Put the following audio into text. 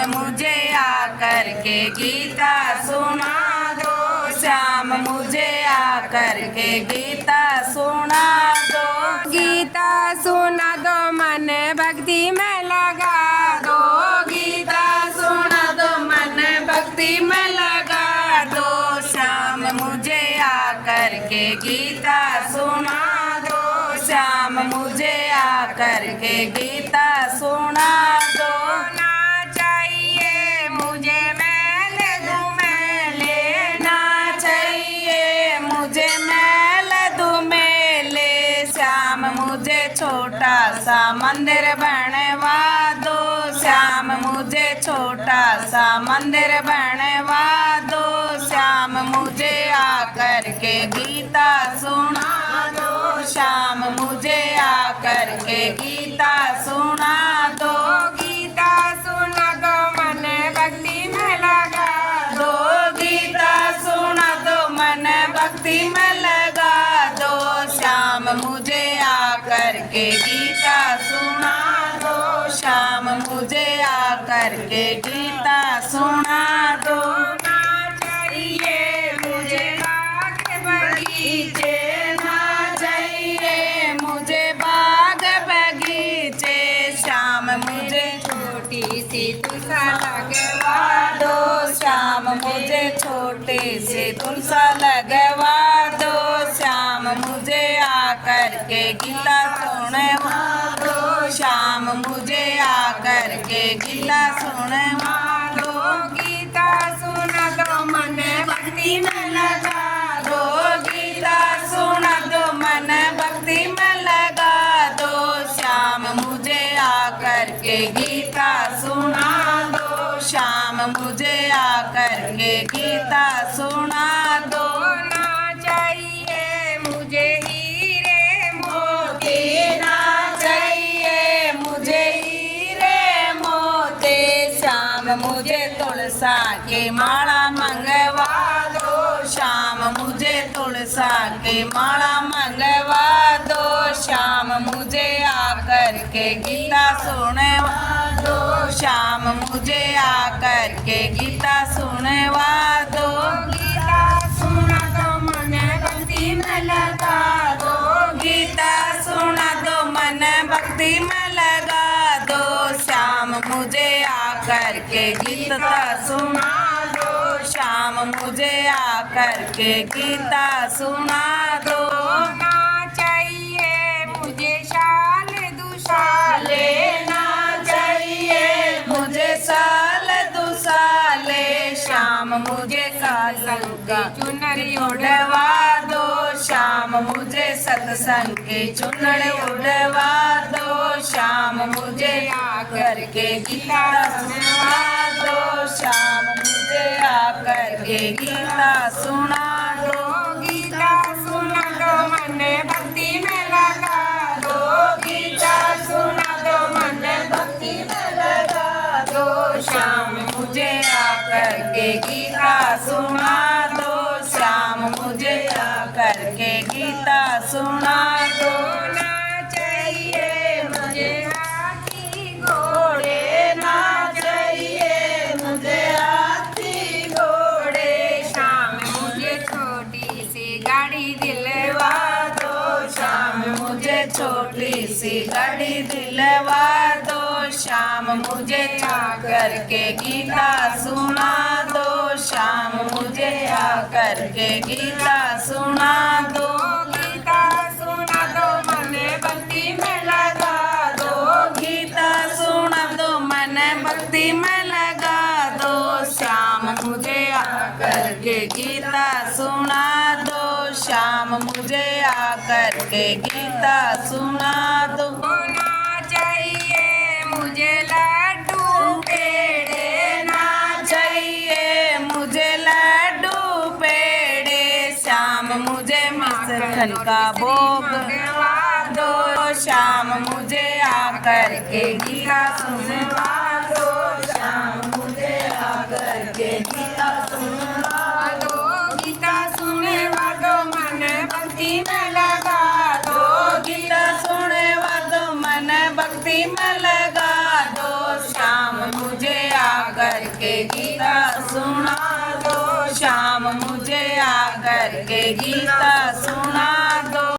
मुझे आकर के गीता सुना दो, श्याम मुझे आकर के गीता सुना दो। गीता सुना दो मन भक्ति में लगा दो, गीता सुना दो मन भक्ति में लगा दो, श्याम मुझे आकर के गीता सुना दो, श्याम मुझे आकर के गीता सुना दो। ना चाहिए मुझे मैल धुमेले, ना चाहिए मुझे मैल धुमेले, श्याम मुझे छोटा सा मंदिर बनवा दो, श्याम मुझे छोटा सा मंदिर बनवा दो, श्याम मुझे आकर के गीता सुना दो, श्याम मुझे आकर के गीता सुना दो। गीता सुना दो मन भक्ति में लगा दो, गीता सुना दो मन भक्ति में लगा दो, श्याम मुझे आकर के गीता सुना दो, श्याम मुझे आकर के गीता सुना दो। ना चाहिए मुझे बाग बगीचे, ना चाहिए मुझे बाग बगीचे, श्याम मुझे छोटी सी तुलसा लगवा दो, श्याम मुझे छोटे से तुलसा लगवा दो, श्याम मुझे आकर के गीता सुनवा दो, श्याम मुझे आकर के गीता सुनवा दो। गीता सुना दो मन भक्ति में लगा दो, गीता सुना दो मन भक्ति में लगा दो, श्याम मुझे आकर के गीता सुना दो, श्याम मुझे आकर के गीता सुना दो। ना चाहिए मुझे हीरे मोती, ना चाहिए मुझे हीरे मोती, श्याम मुझे तुलसा के माला मंगवा दो, श्याम मुझे तुलसा के माला मंगवा दो, श्याम मुझे आकर के गीता सुनवा दो, श्याम मुझे आकर के गीता सुनवा दो। गीता सुना दो मन भक्ति में लगा दो, गीता सुना दो मन भक्ति में लगा दो, श्याम मुझे आकर के गीता सुना दो, श्याम मुझे आकर के गीता सुना दो। ना चाहिए मुझे शाल दुशाले, लेना चाहिए मुझे साल दुसाले, श्याम मुझे काजल का चुनरी उड़वा दो, श्याम मुझे सत्संग की चुनरी उड़वा दो, श्याम मुझे आकर के गीता सुना दो, श्याम मुझे आकर के गीता सुना दो। गीता सुना दो मन भक्ति में लगा दो, गीता सुना दो मन भक्ति में लगा दो, श्याम मुझे आकर के गीता सुना दो, श्याम मुझे आकर के गीता सुना दो। ना चाहिए मुझे हाथी घोड़े, ना चाहिए मुझे हाथी घोड़े, शाम मुझे छोटी सी गाड़ी दिलवा दिलवा दो, श्याम मुझे छोटी सी गाड़ी दिलवा दो, श्याम मुझे आकर के गीता सुना दो, श्याम मुझे आकर के गीता सुना दो। गीता सुना दो मन भक्ति में लगा दो, गीता सुना दो मन भक्ति में लगा दो, श्याम मुझे आकर के गीता सुना दो, श्याम मुझे आकर के गीता सुना दो। ना चाहिए मुझे लड्डू पेड़े, ना चाहिए मुझे लड्डू पेड़े, श्याम मुझे मक्खन का भोग दो, श्याम मुझे आकर के गीता सुनवा दो, श्याम मुझे आकर के गीता सुनवा दो। गीता सुने दो मन भक्ति में लगा दो, गीता सुनवा दो मन भक्ति में लगा दो, श्याम मुझे आकर आकर के गीता सुना दो, श्याम मुझे आकर के गीता सुना